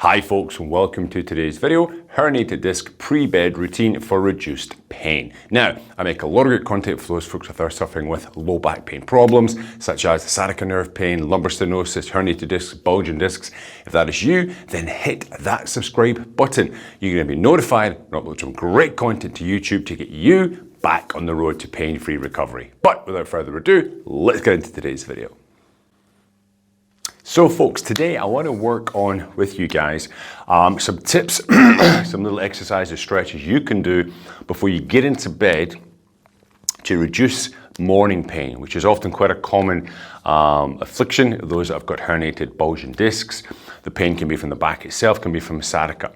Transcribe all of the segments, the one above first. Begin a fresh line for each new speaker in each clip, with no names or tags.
Hi folks, and welcome to today's video, herniated disc pre-bed routine for reduced pain. Now, I make a lot of good content for those folks that are suffering with low back pain problems, such as sciatica nerve pain, lumbar stenosis, herniated discs, bulging discs. If that is you, then hit that subscribe button. You're going to be notified and upload some great content to YouTube to get you back on the road to pain-free recovery. But without further ado, let's get into today's video. So folks, today I want to work on with you guys some tips, some little exercises, stretches you can do before you get into bed to reduce morning pain, which is often quite a common affliction. Those that have got herniated bulging discs, the pain can be from the back itself, can be from sciatica.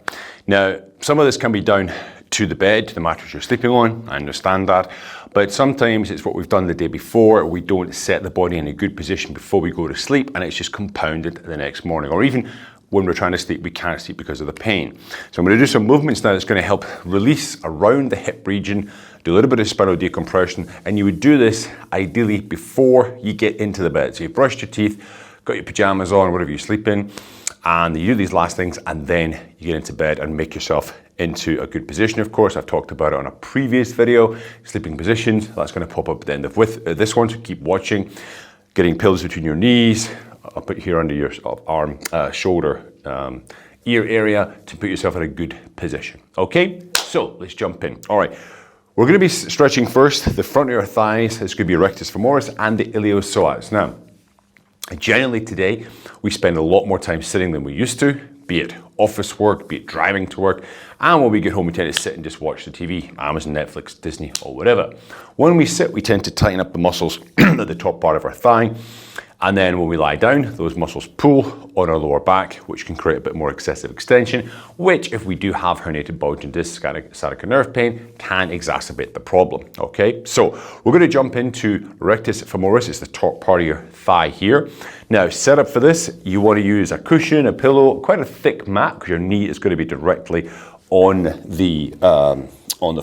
Now, some of this can be down to the bed, to the mattress you're sleeping on, I understand that, but sometimes it's what we've done the day before. We don't set the body in a good position before we go to sleep, and it's just compounded the next morning, or even when we're trying to sleep, we can't sleep because of the pain. So I'm going to do some movements now that's going to help release around the hip region, do a little bit of spinal decompression, and you would do this ideally before you get into the bed. So you've brushed your teeth, got your pajamas on, whatever you sleep in, and you do these last things, and then you get into bed and make yourself into a good position. Of course, I've talked about it on a previous video, sleeping positions. That's going to pop up at the end of this one, so keep watching. Getting pillows between your knees, I'll put here under your arm, shoulder, ear area to put yourself in a good position. Okay, so let's jump in. All right, we're going to be stretching first the front of your thighs. This could be rectus femoris and the iliopsoas. Now, generally today, we spend a lot more time sitting than we used to, be it office work, be it driving to work, and when we get home we tend to sit and just watch the TV, Amazon, Netflix, Disney, or whatever. When we sit, we tend to tighten up the muscles at the top part of our thigh, and then when we lie down, those muscles pull on our lower back, which can create a bit more excessive extension, which, if we do have herniated bulging disc, sciatica nerve pain, can exacerbate the problem. Okay, so we're going to jump into rectus femoris. It's the top part of your thigh here. Now, set up for this, you want to use a cushion, a pillow, quite a thick mat, because your knee is going to be directly on the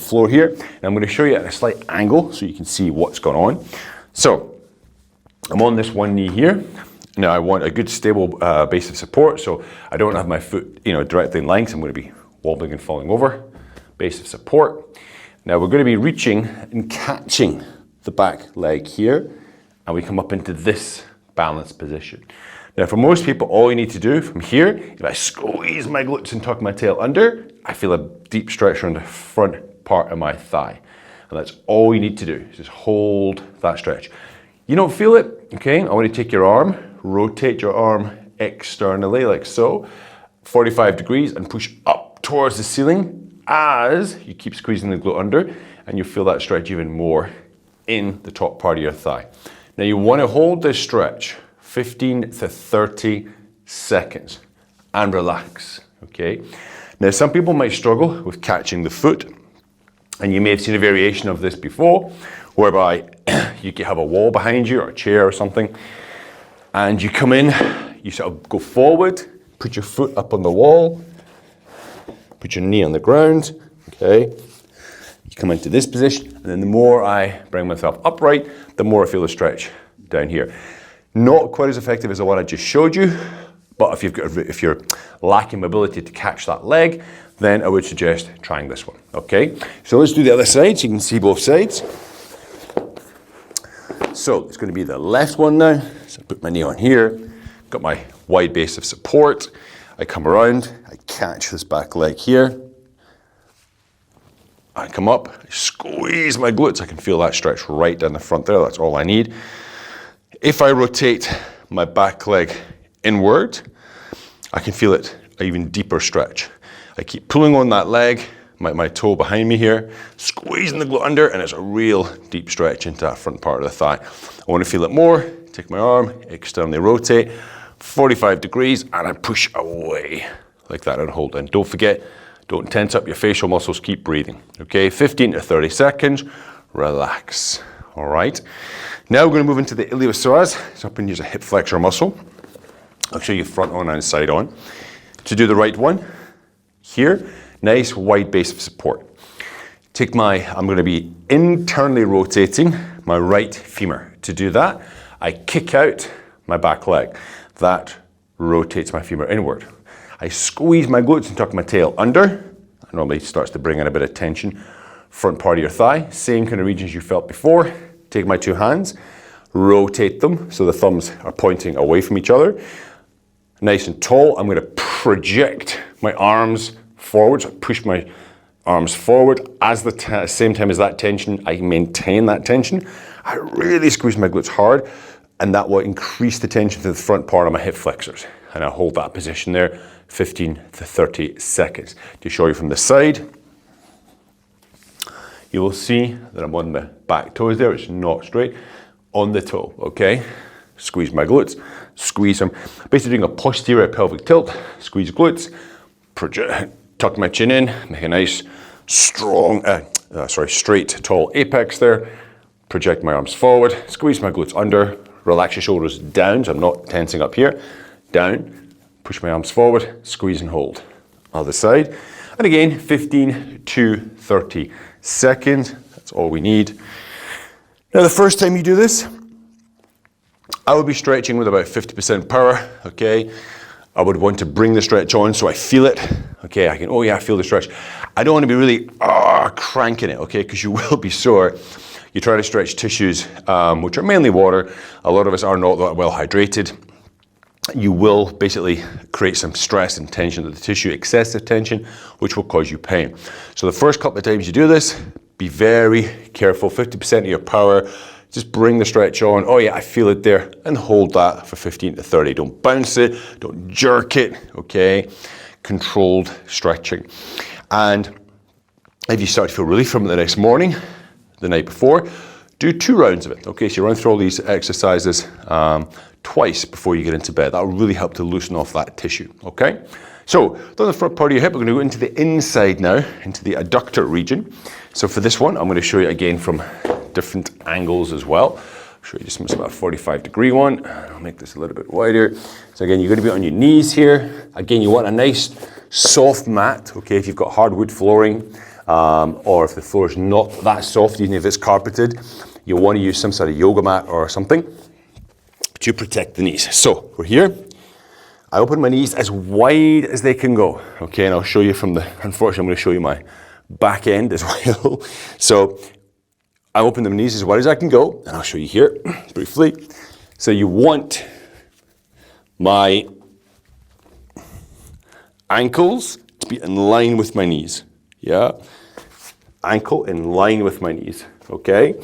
floor here. And I'm going to show you at a slight angle so you can see what's going on. So I'm on this one knee here. Now I want a good stable base of support, so I don't have my foot, directly in line, so I'm going to be wobbling and falling over. Base of support. Now we're going to be reaching and catching the back leg here, and we come up into this balanced position. Now for most people, all you need to do from here, if I squeeze my glutes and tuck my tail under, I feel a deep stretch around the front part of my thigh. And that's all you need to do, is just hold that stretch. You don't feel it, okay? I want you to take your arm, rotate your arm externally like so, 45 degrees, and push up towards the ceiling as you keep squeezing the glute under, and you feel that stretch even more in the top part of your thigh. Now you want to hold this stretch 15 to 30 seconds and relax, okay? Now some people might struggle with catching the foot, and you may have seen a variation of this before, whereby you could have a wall behind you or a chair or something, and you come in, you sort of go forward, put your foot up on the wall, put your knee on the ground, okay? You come into this position, and then the more I bring myself upright, the more I feel the stretch down here. Not quite as effective as the one I just showed you, but if you're lacking mobility to catch that leg, then I would suggest trying this one, okay? So let's do the other side so you can see both sides. So it's going to be the left one now. So I put my knee on here, got my wide base of support. I come around, I catch this back leg here. I come up, I squeeze my glutes. I can feel that stretch right down the front there. That's all I need. If I rotate my back leg inward, I can feel it an even deeper stretch. I keep pulling on that leg, my toe behind me here, squeezing the glute under, and it's a real deep stretch into that front part of the thigh. I want to feel it more. Take my arm, externally rotate, 45 degrees, and I push away like that and hold in. Don't forget, don't tense up your facial muscles, keep breathing. Okay, 15 to 30 seconds, relax. All right, now we're going to move into the iliopsoas. So I'm going to use a hip flexor muscle. I'll show you front on and side on. To do the right one, here, nice wide base of support. I'm going to be internally rotating my right femur. To do that, I kick out my back leg. That rotates my femur inward. I squeeze my glutes and tuck my tail under. That normally starts to bring in a bit of tension. Front part of your thigh, same kind of regions you felt before. Take my two hands, rotate them so the thumbs are pointing away from each other. Nice and tall. I'm going to project my arms forwards, push my arms forward. As the same time as that tension, I maintain that tension. I really squeeze my glutes hard, and that will increase the tension to the front part of my hip flexors. And I'll hold that position there 15 to 30 seconds. To show you from the side, you will see that I'm on the back toes there. It's not straight. On the toe, okay? Squeeze my glutes, squeeze them. Basically doing a posterior pelvic tilt, squeeze glutes, tuck my chin in, make a nice, strong, straight, tall apex there. Project my arms forward, squeeze my glutes under, relax your shoulders down, so I'm not tensing up here. Down, push my arms forward, squeeze and hold. Other side. And again, 15 to 30 seconds. That's all we need. Now, the first time you do this, I would be stretching with about 50% power, okay? I would want to bring the stretch on so I feel it, okay? I can, oh yeah, I feel the stretch. I don't want to be really cranking it, okay? Because you will be sore. You try to stretch tissues, which are mainly water. A lot of us are not that well hydrated. You will basically create some stress and tension to the tissue, excessive tension, which will cause you pain. So the first couple of times you do this, be very careful, 50% of your power. Just bring the stretch on. Oh yeah, I feel it there, and hold that for 15 to 30. Don't bounce it, don't jerk it, okay? Controlled stretching. And if you start to feel relief from it the next morning, the night before, do 2 rounds of it, okay? So you run through all these exercises twice before you get into bed. That will really help to loosen off that tissue, okay? So, on the front part of your hip, we're going to go into the inside now, into the adductor region. So for this one, I'm going to show you again from different angles as well. I'll show you just about a 45-degree one. I'll make this a little bit wider. So again, you're going to be on your knees here. Again, you want a nice soft mat, okay? If you've got hardwood flooring, or if the floor is not that soft, even if it's carpeted, you'll want to use some sort of yoga mat or something to protect the knees. So we're here. I open my knees as wide as they can go, okay? And I'll show you from the, unfortunately, I'm going to show you my back end as well. So I open the knees as wide as I can go, and I'll show you here briefly. So you want my ankles to be in line with my knees, yeah? Ankle in line with my knees, okay?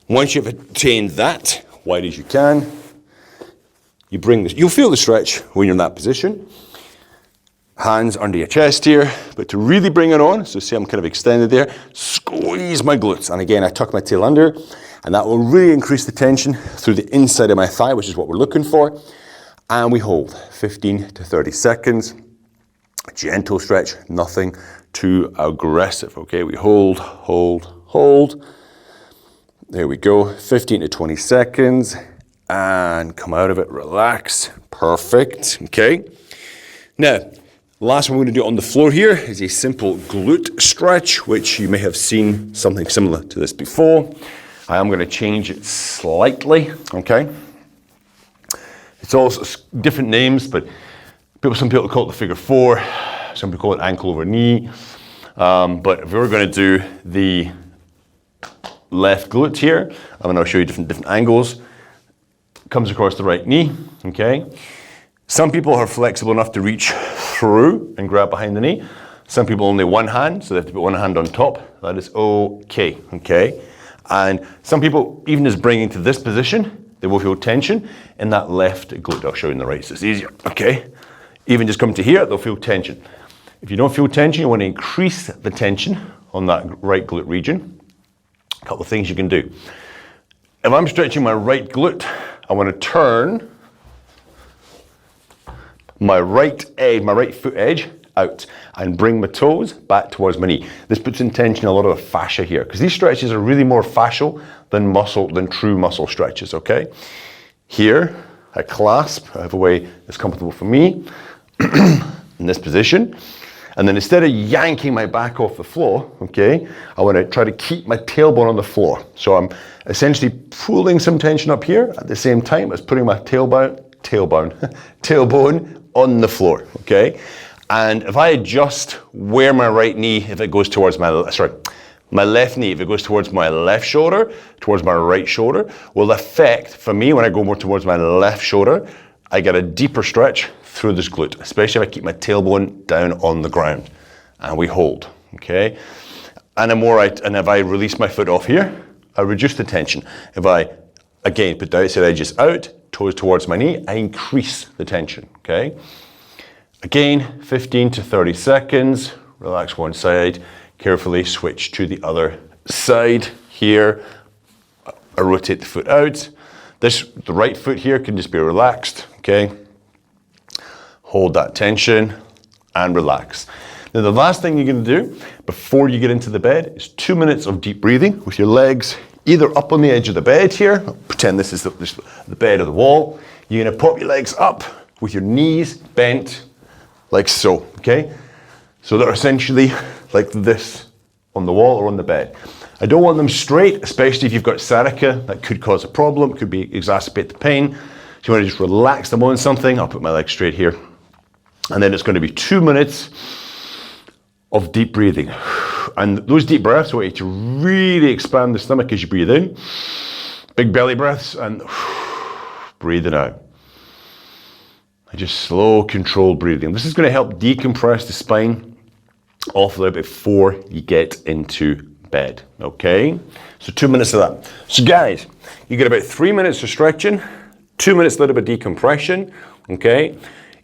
Once you've attained that, wide as you can, you bring this, you'll feel the stretch when you're in that position. Hands under your chest here, but to really bring it on, so see I'm kind of extended there, squeeze my glutes. And again, I tuck my tail under, and that will really increase the tension through the inside of my thigh, which is what we're looking for. And we hold 15 to 30 seconds. A gentle stretch, nothing too aggressive, okay? We hold, hold, hold. There we go, 15 to 20 seconds. And come out of it, relax. Perfect, okay? Now, last one we're going to do on the floor here is a simple glute stretch, which you may have seen something similar to this before. I am going to change it slightly, okay? It's also different names, but some people call it the figure 4, some people call it ankle over knee. But if we were going to do the left glute here, I'm going to show you different angles. Comes across the right knee, okay? Some people are flexible enough to reach through and grab behind the knee. Some people only one hand, so they have to put one hand on top. That is okay, okay? And some people, even just bringing to this position, they will feel tension in that left glute. I'll show you in the right, so it's easier, okay? Even just come to here, they'll feel tension. If you don't feel tension, you want to increase the tension on that right glute region. A couple of things you can do. If I'm stretching my right glute, I want to turn my right foot edge out and bring my toes back towards my knee. This puts in tension a lot of the fascia here, because these stretches are really more fascial than true muscle stretches, okay? Here, I clasp, I have a way that's comfortable for me in this position. And then instead of yanking my back off the floor, okay, I want to try to keep my tailbone on the floor. So I'm essentially pulling some tension up here at the same time as putting my tailbone on the floor, okay? And if I adjust where my right knee, if it goes towards my left knee, if it goes towards my left shoulder, towards my right shoulder, will affect, for me, when I go more towards my left shoulder, I get a deeper stretch through this glute, especially if I keep my tailbone down on the ground. And we hold, okay? And if I release my foot off here, I reduce the tension. If I, again, put the outside edges out, toes towards my knee, I increase the tension, okay? Again, 15 to 30 seconds, relax one side, carefully switch to the other side here. I rotate the foot out. The right foot here can just be relaxed, okay? Hold that tension and relax. Now the last thing you're gonna do before you get into the bed is 2 minutes of deep breathing with your legs either up on the edge of the bed here, pretend this is the bed or the wall. You're gonna pop your legs up with your knees bent like so, okay? So they're essentially like this on the wall or on the bed. I don't want them straight, especially if you've got sciatica. That could cause a problem, could exacerbate the pain. So you want to just relax them on something. I'll put my legs straight here. And then it's going to be 2 minutes of deep breathing. And those deep breaths, I want you to really expand the stomach as you breathe in. Big belly breaths and breathing out. And just slow, controlled breathing. This is going to help decompress the spine awfully before you get into bed, okay? So 2 minutes of that. So guys, you get about 3 minutes of stretching, 2 minutes a little bit of decompression, okay?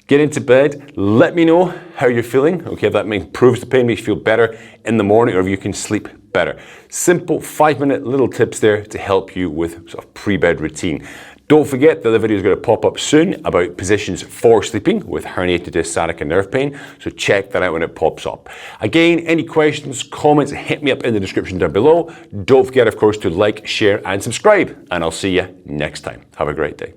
Get into bed, let me know how you're feeling, okay? If that improves the pain, makes you feel better in the morning, or if you can sleep better. Simple 5-minute little tips there to help you with sort of pre-bed routine. Don't forget the other video is going to pop up soon about positions for sleeping with herniated disc, sciatica, nerve pain. So check that out when it pops up. Again, any questions, comments, hit me up in the description down below. Don't forget, of course, to like, share, and subscribe. And I'll see you next time. Have a great day.